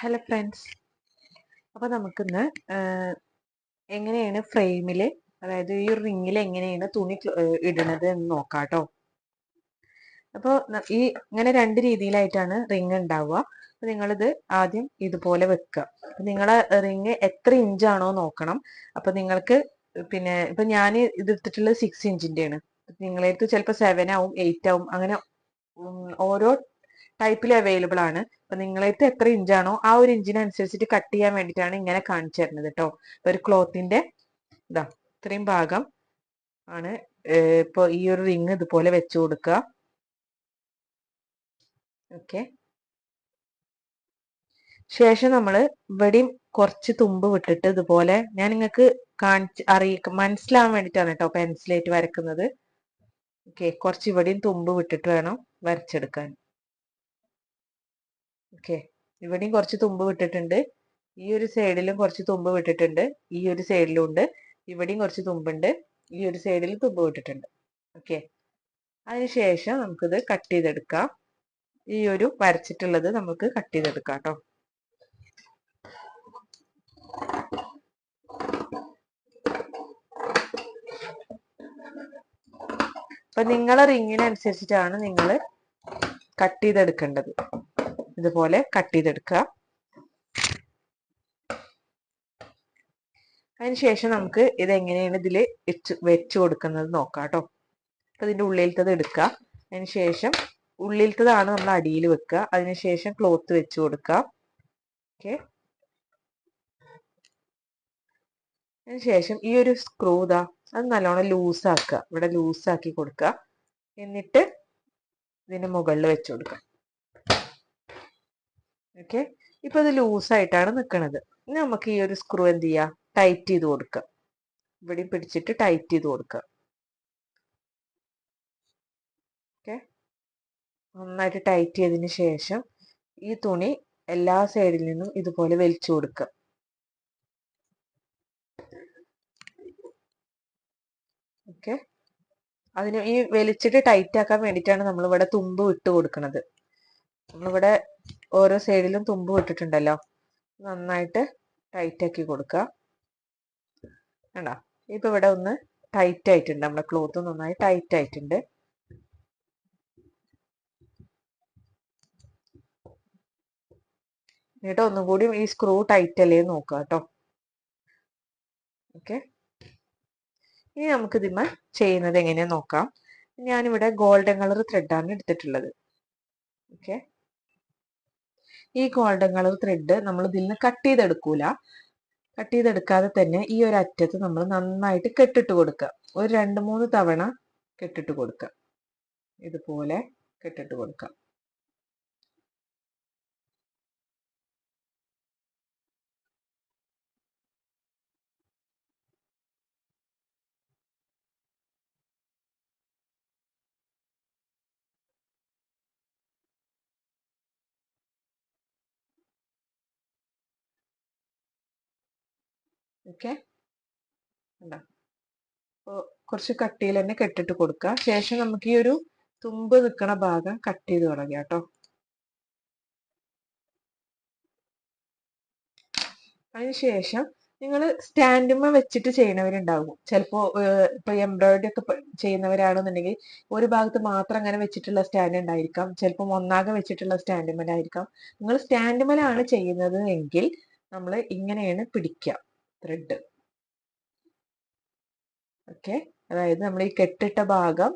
Hello friends. അപ്പോൾ നമുക്കിന്ന് എങ്ങനെയാണ് ഫ്രെയിമിൽ, അതായത് ഈ റിങ്ങിൽ എങ്ങനെയാണ് തുണി ഇടുന്നത് എന്ന് നോക്കാം കേട്ടോ. അപ്പോൾ ഈ ഇങ്ങനെ രണ്ട് രീതിയിലായിട്ടാണ് റിങ് ഉണ്ടാവുക. അപ്പോൾ നിങ്ങളിത് ആദ്യം ഇതുപോലെ വെക്കുക. നിങ്ങളെ റിങ് എത്ര ഇഞ്ചാണോ നോക്കണം. അപ്പോൾ നിങ്ങൾക്ക് പിന്നെ ഇപ്പം ഞാൻ ഇത് എടുത്തിട്ടുള്ളത് 6 ഇഞ്ചിൻ്റെയാണ്. നിങ്ങളടുത്ത് ചിലപ്പോൾ 7 ആവും, 8 ആവും, അങ്ങനെ ഓരോ ടൈപ്പിൽ അവൈലബിൾ ആണ്. അപ്പൊ നിങ്ങളടുത്ത് എത്ര ഇഞ്ചാണോ ആ ഒരു ഇഞ്ചിനനുസരിച്ചിട്ട് കട്ട് ചെയ്യാൻ വേണ്ടിയിട്ടാണ് ഇങ്ങനെ കാണിച്ചു തരുന്നത് കേട്ടോ. ഒരു ക്ലോത്തിന്റെ ഇതാ ഇത്രയും ഭാഗം ആണ് ഇപ്പൊ ഈ ഒരു റിങ് ഇതുപോലെ വെച്ചു കൊടുക്കുക. ഓക്കെ, ശേഷം നമ്മൾ ഇവിടെയും കുറച്ച് തുമ്പ് വിട്ടിട്ട് ഇതുപോലെ ഞാൻ നിങ്ങൾക്ക് മനസ്സിലാവാൻ വേണ്ടിയിട്ടാണ് കേട്ടോ പെൻസിലേറ്റ് വരക്കുന്നത്. ഓക്കെ, കുറച്ച് ഇവിടെയും തുമ്പ് വിട്ടിട്ട് വേണം വരച്ചെടുക്കാൻ. ഓക്കെ, ഇവിടെയും കുറച്ച് തുമ്പ് വിട്ടിട്ടുണ്ട്, ഈ ഒരു സൈഡിലും കുറച്ച് തുമ്പ് വിട്ടിട്ടുണ്ട്, ഈ ഒരു സൈഡിലും ഉണ്ട്, ഇവിടെയും കുറച്ച് തുമ്പുണ്ട്, ഈ ഒരു സൈഡിൽ തുമ്പ് വിട്ടിട്ടുണ്ട്. ഓക്കെ, അതിനുശേഷം നമുക്കിത് കട്ട് ചെയ്തെടുക്കാം. ഈ ഒരു വരച്ചിട്ടുള്ളത് നമുക്ക് കട്ട് ചെയ്തെടുക്കാം കേട്ടോ. അപ്പൊ നിങ്ങളെ റിങ്ങിനനുസരിച്ചിട്ടാണ് നിങ്ങൾ കട്ട് ചെയ്തെടുക്കേണ്ടത്. ഇതുപോലെ കട്ട് ചെയ്തെടുക്കുക. അതിനുശേഷം നമുക്ക് ഇത് എങ്ങനെയാണ് ഇതിൽ വെച്ച് കൊടുക്കുന്നത് നോക്കാം കേട്ടോ. അപ്പൊ ഇതിന്റെ ഉള്ളിലത്തത് എടുക്കുക. അതിനുശേഷം ഉള്ളിലത്തതാണ് നമ്മൾ അടിയിൽ വെക്കുക. അതിനുശേഷം ക്ലോത്ത് വെച്ച് കൊടുക്കുക. ഓക്കെ, അതിനുശേഷം ഈ ഒരു സ്ക്രൂ ഇതാ അത് നല്ലോണം ലൂസാക്കുക. ഇവിടെ ലൂസാക്കി കൊടുക്കുക. എന്നിട്ട് ഇതിന്റെ മുകളിൽ വെച്ച് കൊടുക്കുക. ഓക്കെ, ഇപ്പൊ ഇത് ലൂസായിട്ടാണ് നിൽക്കുന്നത്. ഇനി നമുക്ക് ഈ ഒരു സ്ക്രൂ എന്ത് ചെയ്യാം, ടൈറ്റ് ചെയ്ത് കൊടുക്കുക. ഇവിടെ പിടിച്ചിട്ട് ടൈറ്റ് ചെയ്ത് കൊടുക്കുക. ഓക്കെ, നന്നായിട്ട് ടൈറ്റ് ചെയ്തതിന് ശേഷം ഈ തുണി എല്ലാ സൈഡിൽ നിന്നും ഇതുപോലെ വലിച്ചു കൊടുക്കുക. ഓക്കെ, അതിന് ഈ വലിച്ചിട്ട് ടൈറ്റ് ആക്കാൻ വേണ്ടിയിട്ടാണ് നമ്മൾ ഇവിടെ തുമ്പ് വിട്ട് കൊടുക്കുന്നത്. നമ്മളിവിടെ ഓരോ സൈഡിലും തുമ്പ് വിട്ടിട്ടുണ്ടല്ലോ, നന്നായിട്ട് ടൈറ്റ് ആക്കി കൊടുക്കുക. കണ്ടോ, ഇപ്പൊ ഇവിടെ ഒന്ന് ടൈറ്റ് ആയിട്ടുണ്ട്, നമ്മുടെ ക്ലോത്ത് നന്നായി ടൈറ്റ് ആയിട്ടുണ്ട്. എന്നിട്ട് ഒന്നും കൂടി ഈ സ്ക്രൂ ടൈറ്റ് അല്ലേ നോക്കുക കേട്ടോ. ഓക്കെ, ഇനി നമുക്ക് ഇതിന്മേ ചെയ്യുന്നത് എങ്ങനെയാ നോക്കാം. ഞാനിവിടെ ഗോൾഡൻ കളർ ത്രെഡാണ് എടുത്തിട്ടുള്ളത്. ഓക്കെ, ഈ ഗോൾഡൻ കളർ ത്രെഡ് നമ്മൾ ഇതിൽ നിന്ന് കട്ട് ചെയ്തെടുക്കൂല. കട്ട് ചെയ്തെടുക്കാതെ തന്നെ ഈ ഒരു അറ്റത്ത് നമ്മൾ നന്നായിട്ട് കെട്ടിട്ട് കൊടുക്കുക. ഒരു 2-3 തവണ കെട്ടിട്ട് കൊടുക്കുക. ഇതുപോലെ കെട്ടിട്ട് കൊടുക്കുക. ഓക്കെ, അപ്പോൾ കുറച്ച് കട്ടിയിൽ തന്നെ കെട്ടിട്ട് കൊടുക്കുക. ശേഷം നമുക്ക് ഈ ഒരു തുമ്പ് നിൽക്കുന്ന ഭാഗം കട്ട് ചെയ്ത് തുടങ്ങാം കേട്ടോ. അതിനുശേഷം നിങ്ങൾ സ്റ്റാൻഡുമ്മ വെച്ചിട്ട് ചെയ്യണവരുണ്ടാകും. ചിലപ്പോൾ ഇപ്പൊ എംബ്രോയിഡറി ഒക്കെ ചെയ്യുന്നവരാണെന്നുണ്ടെങ്കിൽ ഒരു ഭാഗത്ത് മാത്രം അങ്ങനെ വെച്ചിട്ടുള്ള സ്റ്റാൻഡ് ഉണ്ടായിരിക്കാം. ചിലപ്പോൾ ഒന്നാകെ വെച്ചിട്ടുള്ള സ്റ്റാൻഡുമ്മലായിരിക്കാം. നിങ്ങൾ സ്റ്റാൻഡുമ്മലാണ് ചെയ്യുന്നത് എങ്കിൽ നമ്മൾ ഇങ്ങനെയാണ് പിടിക്കുക ത്രെഡ്. ഓക്കെ, അതായത് നമ്മൾ ഈ കെട്ടിട്ട ഭാഗം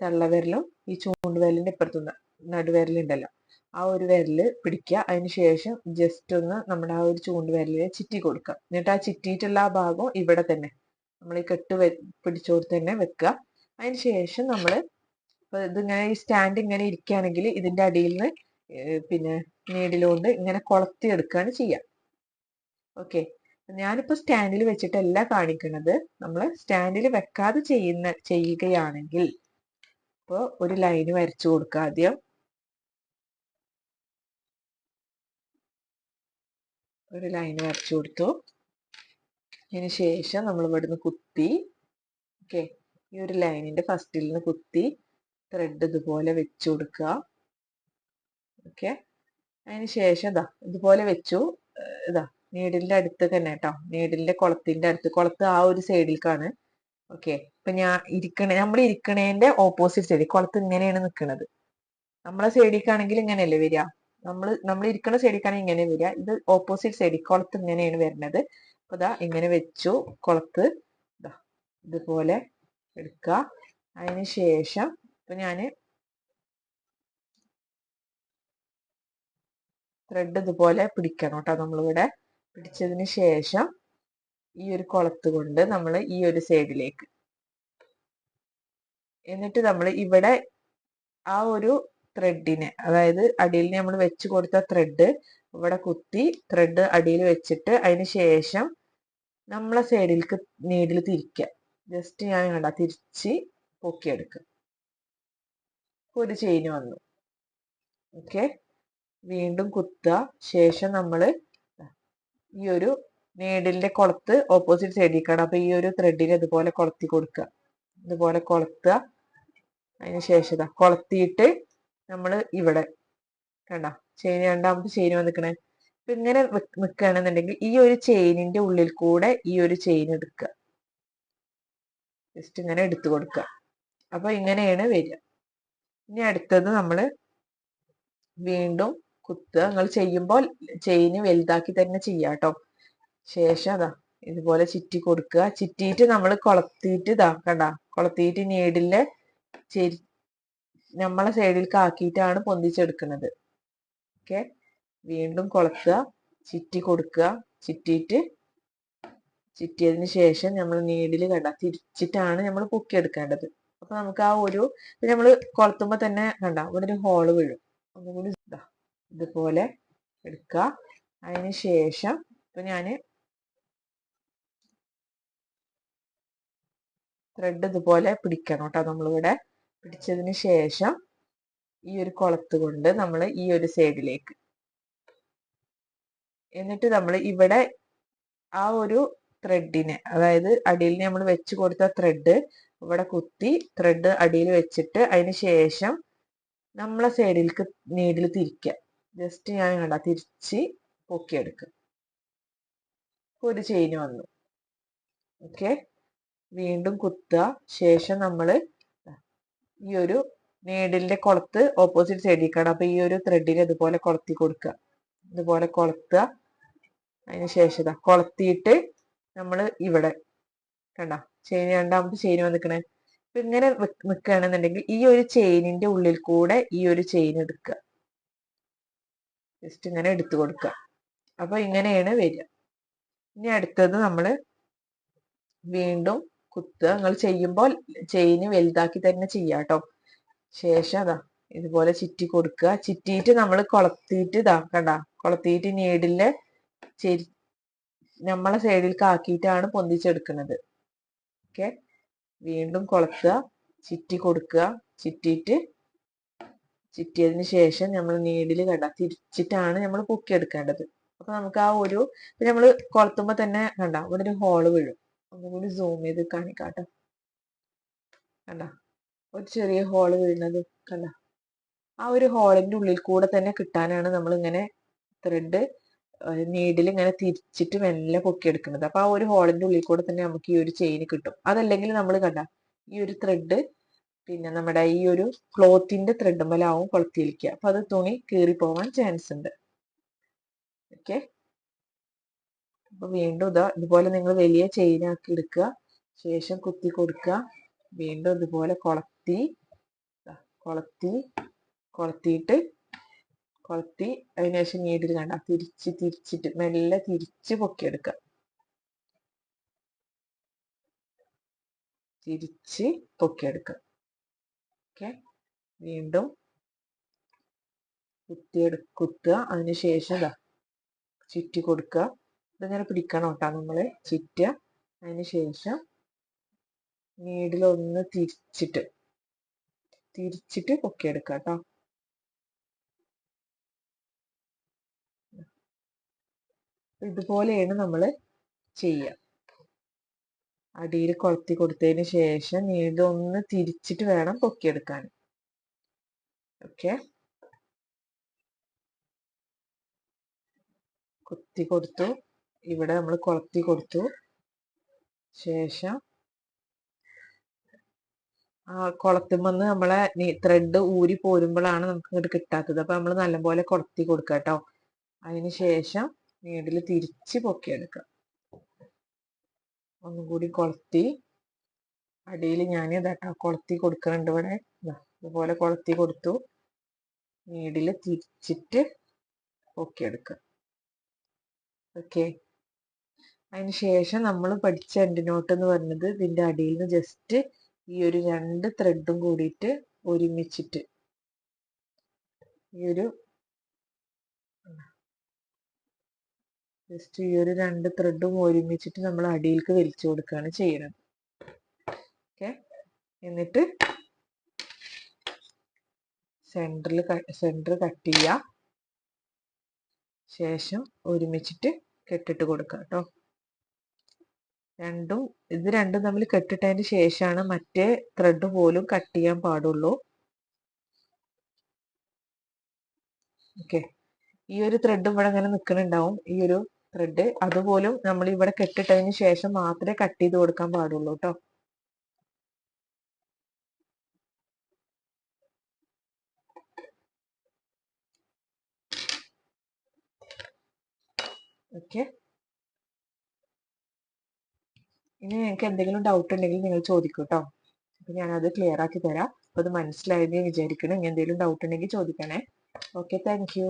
തള്ളവിരലും ഈ ചൂണ്ടുവിരലിന്റെ ഇപ്പുറത്തുനിന്ന് നടുവിരലുണ്ടല്ലോ ആ ഒരു വിരല് പിടിക്കുക. അതിനുശേഷം ജസ്റ്റ് ഒന്ന് നമ്മുടെ ആ ഒരു ചൂണ്ടുവിരലിനെ ചിറ്റി കൊടുക്കുക. എന്നിട്ട് ആ ചിറ്റിയിട്ടുള്ള ആ ഭാഗം ഇവിടെ തന്നെ നമ്മൾ ഈ പിടിച്ചോടത്ത് തന്നെ വെക്കുക. അതിനുശേഷം നമ്മൾ ഇതിങ്ങനെ ഈ സ്റ്റാൻഡ് ഇങ്ങനെ ഇരിക്കുകയാണെങ്കിൽ ഇതിന്റെ അടിയിൽ നിന്ന് പിന്നെ നീഡിലുകൊണ്ട് ഇങ്ങനെ കൊളത്തി എടുക്കുകയാണ് ചെയ്യുക. ഓക്കെ, ഞാനിപ്പോ സ്റ്റാൻഡിൽ വെച്ചിട്ടല്ല കാണിക്കുന്നത്. നമ്മൾ സ്റ്റാൻഡിൽ വെക്കാതെ ചെയ്യുകയാണെങ്കിൽ ഇപ്പോൾ ഒരു ലൈന് വരച്ചു കൊടുക്കുക. ആദ്യം ഒരു ലൈന് വരച്ചു കൊടുത്തു. അതിന് ശേഷം നമ്മൾ ഇവിടുന്ന് കുത്തി, ഓക്കെ, ഈ ഒരു ലൈനിന്റെ ഫസ്റ്റിൽ നിന്ന് കുത്തി ത്രെഡ് ഇതുപോലെ വെച്ചു കൊടുക്കുക. ഓക്കെ, അതിന് ശേഷം ഇതാ ഇതുപോലെ വെച്ചു. ഇതാ നീഡിലിന്റെ അടുത്ത് തന്നെ കേട്ടോ, നീഡിലിന്റെ കുളത്തിന്റെ അടുത്ത്, കുളത്ത് ആ ഒരു സൈഡിലേക്കാണ്. ഓക്കെ, ഇപ്പൊ നമ്മൾ ഇരിക്കണേന്റെ ഓപ്പോസിറ്റ് സൈഡിൽ കുളത്ത് ഇങ്ങനെയാണ് നിൽക്കുന്നത്. നമ്മളെ സൈഡിലേക്കാണെങ്കിൽ ഇങ്ങനെയല്ലേ വരിക, നമ്മൾ ഇരിക്കുന്ന സൈഡിലേക്കാണെങ്കിൽ ഇങ്ങനെ വരിക. ഇത് ഓപ്പോസിറ്റ് സൈഡിൽ കുളത്ത് ഇങ്ങനെയാണ് വരുന്നത്. അപ്പൊ ഇതാ ഇങ്ങനെ വെച്ചു കുളത്ത്. ഇതാ ഇതുപോലെ എടുക്കുക. അതിന് ശേഷം ഇപ്പൊ ഞാന് ത്രെഡ് ഇതുപോലെ പിടിക്കണം കേട്ടോ. നമ്മളിവിടെ പിടിച്ചതിന് ശേഷം ഈ ഒരു കുളത്ത് കൊണ്ട് നമ്മൾ ഈ ഒരു സൈഡിലേക്ക്, എന്നിട്ട് നമ്മൾ ഇവിടെ ആ ഒരു ത്രെഡിനെ, അതായത് അടിയിൽ നമ്മൾ വെച്ച് കൊടുത്ത ത്രെഡ് ഇവിടെ കുത്തി, ത്രെഡ് അടിയിൽ വെച്ചിട്ട് അതിന് ശേഷം നമ്മളെ സൈഡിലേക്ക് നീഡിൽ തിരിക്കുക. ജസ്റ്റ് ഞാൻ കണ്ട തിരിച്ച് പൊക്കിയെടുക്കുക. ഒരു ചെയിന് വന്നു. ഓക്കെ, വീണ്ടും കുത്തുക. ശേഷം നമ്മൾ ഈ ഒരു നീഡിലിന്റെ കുളത്ത് ഓപ്പോസിറ്റ് സൈഡിലേക്കാണ്. അപ്പൊ ഈ ഒരു ത്രെഡിന് ഇതുപോലെ കൊളത്തി കൊടുക്കുക. ഇതുപോലെ കൊളത്തുക. അതിന് ശേഷം ഇതാ കൊളത്തിയിട്ട് നമ്മൾ ഇവിടെ കണ്ട ചെയിൻ, രണ്ടാമത്തെ ചെയിൻ വന്നിക്കണേ. അപ്പൊ ഇങ്ങനെ നിൽക്കുകയാണെന്നുണ്ടെങ്കിൽ ഈ ഒരു ചെയിനിന്റെ ഉള്ളിൽ കൂടെ ഈ ഒരു ചെയിൻ എടുക്കുക. ജസ്റ്റ് ഇങ്ങനെ എടുത്തു കൊടുക്കുക. അപ്പൊ ഇങ്ങനെയാണ് വരിക. ഇനി അടുത്തത് നമ്മൾ വീണ്ടും കുത്തുക. നിങ്ങൾ ചെയ്യുമ്പോൾ ചെയിന് വലുതാക്കി തന്നെ ചെയ്യാട്ടോ. ശേഷം അതാ ഇതുപോലെ ചുറ്റി കൊടുക്കുക. ചുറ്റിയിട്ട് നമ്മൾ കൊളത്തിയിട്ട് ഇതാ കണ്ട കൊളത്തിയിട്ട് നീഡിലെ നമ്മളെ സൈഡിലേക്ക് ആക്കിയിട്ടാണ് പൊന്തിച്ചെടുക്കുന്നത്. ഓക്കെ, വീണ്ടും കൊളത്തുക, ചുറ്റി കൊടുക്കുക. ചുറ്റിയതിന് ശേഷം നമ്മൾ നീഡിൽ കണ്ട തിരിച്ചിട്ടാണ് നമ്മൾ പൊക്കിയെടുക്കേണ്ടത്. അപ്പൊ നമുക്ക് ആ ഒരു നമ്മൾ കൊളത്തുമ്പോ തന്നെ കണ്ട ഇവിടെ ഒരു ഹോള് വീഴും. ഒന്നുകൂടി ഇതുപോലെ എടുക്കുക. അതിന് ശേഷം ഇപ്പൊ ഞാന് ത്രെഡ് ഇതുപോലെ പിടിക്കണം കേട്ടോ. നമ്മളിവിടെ പിടിച്ചതിന് ശേഷം ഈ ഒരു കൊളത്ത് കൊണ്ട് നമ്മൾ ഈ ഒരു സൈഡിലേക്ക്, എന്നിട്ട് നമ്മൾ ഇവിടെ ആ ഒരു ത്രെഡിനെ, അതായത് അടിയിൽ നമ്മൾ വെച്ച് കൊടുത്ത ത്രെഡ് ഇവിടെ കുത്തി, ത്രെഡ് അടിയിൽ വെച്ചിട്ട് അതിന് ശേഷം നമ്മളെ സൈഡിലേക്ക് നീഡിൽ തിരിക്കുക. ജസ്റ്റ് ഞാൻ കണ്ട തിരിച്ച് പൊക്കിയെടുക്കുക. ഒരു ചെയിന് വന്നു. ഓക്കെ, വീണ്ടും കുത്തുക. ശേഷം നമ്മൾ ഈ ഒരു നീഡിലിന്റെ കുളത്ത് ഓപ്പോസിറ്റ് സൈഡിലേക്കാണ്. അപ്പൊ ഈ ഒരു ത്രെഡിനെ ഇതുപോലെ കൊളത്തി കൊടുക്കുക. ഇതുപോലെ കൊളത്തുക. അതിന് ശേഷം ഇതാ കൊളത്തിയിട്ട് നമ്മൾ ഇവിടെ കണ്ട ചെയിൻ, രണ്ടാമത്തെ ചെയിൻ വന്നിക്കണേ. അപ്പൊ ഇങ്ങനെ നിൽക്കുകയാണെന്നുണ്ടെങ്കിൽ ഈ ഒരു ചെയിനിന്റെ ഉള്ളിൽ കൂടെ ഈ ഒരു ചെയിൻ എടുക്കുക. ജസ്റ്റ് ഇങ്ങനെ എടുത്തു കൊടുക്കുക. അപ്പൊ ഇങ്ങനെയാണ് വരിക. ഇനി അടുത്തത് നമ്മൾ വീണ്ടും കുത്തുക. നിങ്ങൾ ചെയ്യുമ്പോൾ ചെയിന് വലുതാക്കി തന്നെ ചെയ്യാട്ടോ. ശേഷം അതാ ഇതുപോലെ ചുറ്റി കൊടുക്കുക. ചുറ്റിയിട്ട് നമ്മൾ കൊളത്തിയിട്ട് ഇതാ കണ്ട കൊളത്തിയിട്ട് നീഡിലെ നമ്മളെ സൈഡിലേക്ക് ആക്കിയിട്ടാണ് പൊന്തിച്ചെടുക്കുന്നത്. ഓക്കെ, വീണ്ടും കൊളത്തുക, ചുറ്റി കൊടുക്കുക. ചുറ്റിയതിന് ശേഷം നമ്മൾ നീഡിൽ കണ്ട തിരിച്ചിട്ടാണ് നമ്മൾ പൊക്കിയെടുക്കേണ്ടത്. അപ്പൊ നമുക്ക് ആ ഒരു നമ്മൾ കൊളത്തുമ്പോ തന്നെ കണ്ട ഇവിടെ ഒരു ഹോള് വീഴും. ഒന്നുകൂടി സൂം ചെയ്ത് കാണിക്കാട്ടോ. കണ്ട ഒരു ചെറിയ ഹോള് വീഴുന്നത് കണ്ട. ആ ഒരു ഹോളിന്റെ ഉള്ളിൽ കൂടെ തന്നെ കിട്ടാനാണ് നമ്മൾ ഇങ്ങനെ ത്രെഡ് നീഡിൽ ഇങ്ങനെ തിരിച്ചിട്ട് മെല്ലെ പൊക്കിയെടുക്കുന്നത്. അപ്പൊ ആ ഒരു ഹോളിന്റെ ഉള്ളിൽ കൂടെ തന്നെ നമുക്ക് ഈ ഒരു ചെയിൻ കിട്ടും. അതല്ലെങ്കിൽ നമ്മൾ കണ്ട ഈ ഒരു ത്രെഡ് പിന്നെ നമ്മുടെ ഈ ഒരു ക്ലോത്തിന്റെ ത്രെഡ് മേലാവും കൊളുത്തിയിരിക്കുക. അപ്പൊ അത് തുണി കീറി പോവാൻ ചാൻസ് ഉണ്ട്. ഓക്കെ, അപ്പൊ വീണ്ടും ഇതുപോലെ നിങ്ങൾ വലിയ ചെയിൻ ആക്കി എടുക്കുക. ശേഷം കുത്തി കൊടുക്കുക. വീണ്ടും ഇതുപോലെ കൊളത്തി അതിനുശേഷം നീഡിൽ കണ്ട തിരിച്ചിട്ട് മെല്ലെ തിരിച്ച് പൊക്കിയെടുക്കുക. ഓക്കെ, വീണ്ടും കുത്തുക. അതിനുശേഷം ചുറ്റി കൊടുക്കുക. ഇതിങ്ങനെ പിടിക്കണം കേട്ടോ. നമ്മള് ചുറ്റുക. അതിനുശേഷം നീഡിലൊന്ന് തിരിച്ചിട്ട് പൊക്കിയെടുക്കുക കേട്ടോ. ഇതുപോലെയാണ് നമ്മൾ ചെയ്യുക. അടിയിൽ കൊളുത്തി കൊടുത്തതിന് ശേഷം നീഡിലൊന്ന് തിരിച്ചിട്ട് വേണം പൊക്കിയെടുക്കാൻ. ഓക്കെ, കുത്തി കൊടുത്തു, ഇവിടെ നമ്മൾ കൊളത്തി കൊടുത്തു. ശേഷം ആ കുളത്തുമെന്ന് നമ്മളെ ത്രെഡ് ഊരി പോരുമ്പോഴാണ് നമുക്ക് ഇങ്ങോട്ട് കിട്ടാത്തത്. അപ്പൊ നമ്മൾ നല്ലപോലെ കൊളത്തി കൊടുക്കുക കേട്ടോ. അതിന് ശേഷം നീഡിൽ തിരിച്ച് പൊക്കിയെടുക്കുക. ഒന്നും കൂടി കൊളത്തി, അടിയിൽ ഞാൻ ഇതാട്ടോ കൊളത്തി കൊടുക്കുന്നുണ്ട് ഇവിടെ. ഇതുപോലെ കൊളത്തി കൊടുത്തു, നീഡിൽ തിരിച്ചിട്ട് പൊക്കിയെടുക്കുക. ഓക്കെ. അതിന് ശേഷം നമ്മൾ പഠിച്ച എൻഡ് നോട്ട് എന്ന് പറയുന്നത് ഇതിന്റെ അടിയിൽ നിന്ന് ജസ്റ്റ് ഈ ഒരു 2 ത്രെഡും കൂടിയിട്ട് ഒരുമിച്ചിട്ട് ഈ ഒരു 2 ത്രെഡും ഒരുമിച്ചിട്ട് നമ്മൾ അടിയിലേക്ക് വലിച്ചു കൊടുക്കുകയാണ് ചെയ്യുന്നത്. ഓക്കെ. എന്നിട്ട് സെന്റർ കട്ട് ചെയ്യുക. ശേഷം ഒരുമിച്ചിട്ട് കെട്ടിട്ട് കൊടുക്കുക കേട്ടോ. ഇത് രണ്ടും തമ്മിൽ കെട്ടിട്ടതിന് ശേഷമാണ് മറ്റേ ത്രെഡ് പോലും കട്ട് ചെയ്യാൻ പാടുള്ളൂ. ഓക്കെ. ഈ ഒരു ത്രെഡ് ഇവിടെ ഇങ്ങനെ നിൽക്കുന്നുണ്ടാവും. ഈ ഒരു ത്രെഡ് അതുപോലും നമ്മൾ ഇവിടെ കെട്ടിട്ടതിന് ശേഷം മാത്രമേ കട്ട് ചെയ്ത് കൊടുക്കാൻ പാടുള്ളൂ കേട്ടോ. ഓക്കെ. ഇനി നിങ്ങൾക്ക് എന്തെങ്കിലും ഡൗട്ട് ഉണ്ടെങ്കിൽ നിങ്ങൾ ചോദിക്കൂ കേട്ടോ. അപ്പൊ ഞാനത് ക്ലിയർ ആക്കി തരാം. അപ്പൊ അത് മനസ്സിലായെന്ന് വിചാരിക്കണം. ഇനി എന്തെങ്കിലും ഡൗട്ട് ഉണ്ടെങ്കിൽ ചോദിക്കണേ. Okay, thank you.